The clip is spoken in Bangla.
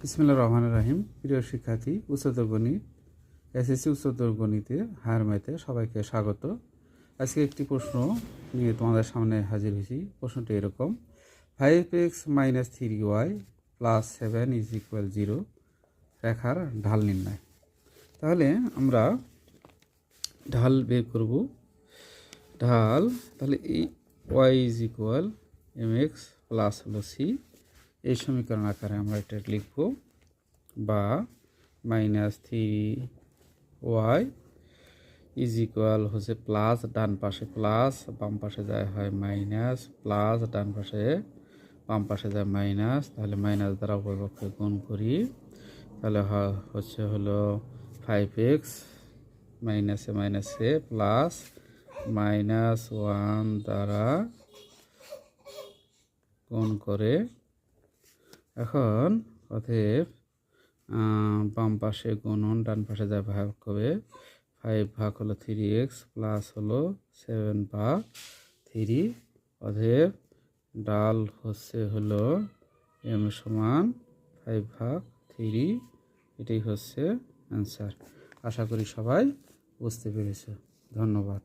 বিসমিল্লাহির রহমানির রহিম। প্রিয় শিক্ষার্থী, উচ্চতর গণিত এসএসসি উচ্চতর গণিতে হায়ার ম্যাথে সবাইকে স্বাগত। আজকে একটি প্রশ্ন নিয়ে তোমাদের সামনে হাজির হয়েছি। প্রশ্নটি এরকম: 5x - 3y + 7 = 0 রেখার ঢাল নির্ণয়। তাহলে আমরা ঢাল বের করব। ঢাল তাহলে এই y = mx প্লাস হলো c, এই সমীকরণ আকারে আমরা এটা লিখব, বা -3y হচ্ছে প্লাস, ডান পাশে প্লাস বাম পাশে যায় হয় মাইনাস, প্লাস ডান পাশে বাম পাশে যায় মাইনাস, তাহলে মাইনাস দ্বারা উভয়পক্ষে গুণ করি, তাহলে হলো 5x মাইনাসে মাইনাসে প্লাস -1 দ্বারা গুণ করে। এখন অতএব বাম পাশে গুণন, ডান পাশে যা ভাগ হবে, 5 ভাগ হলো 3x প্লাস হলো 7 ভাগ 3। অতএব ডাল হলো m সমান 5 ভাগ 3। এটাই হচ্ছে অ্যান্সার। আশা করি সবাই বুঝতে পেরেছ। ধন্যবাদ।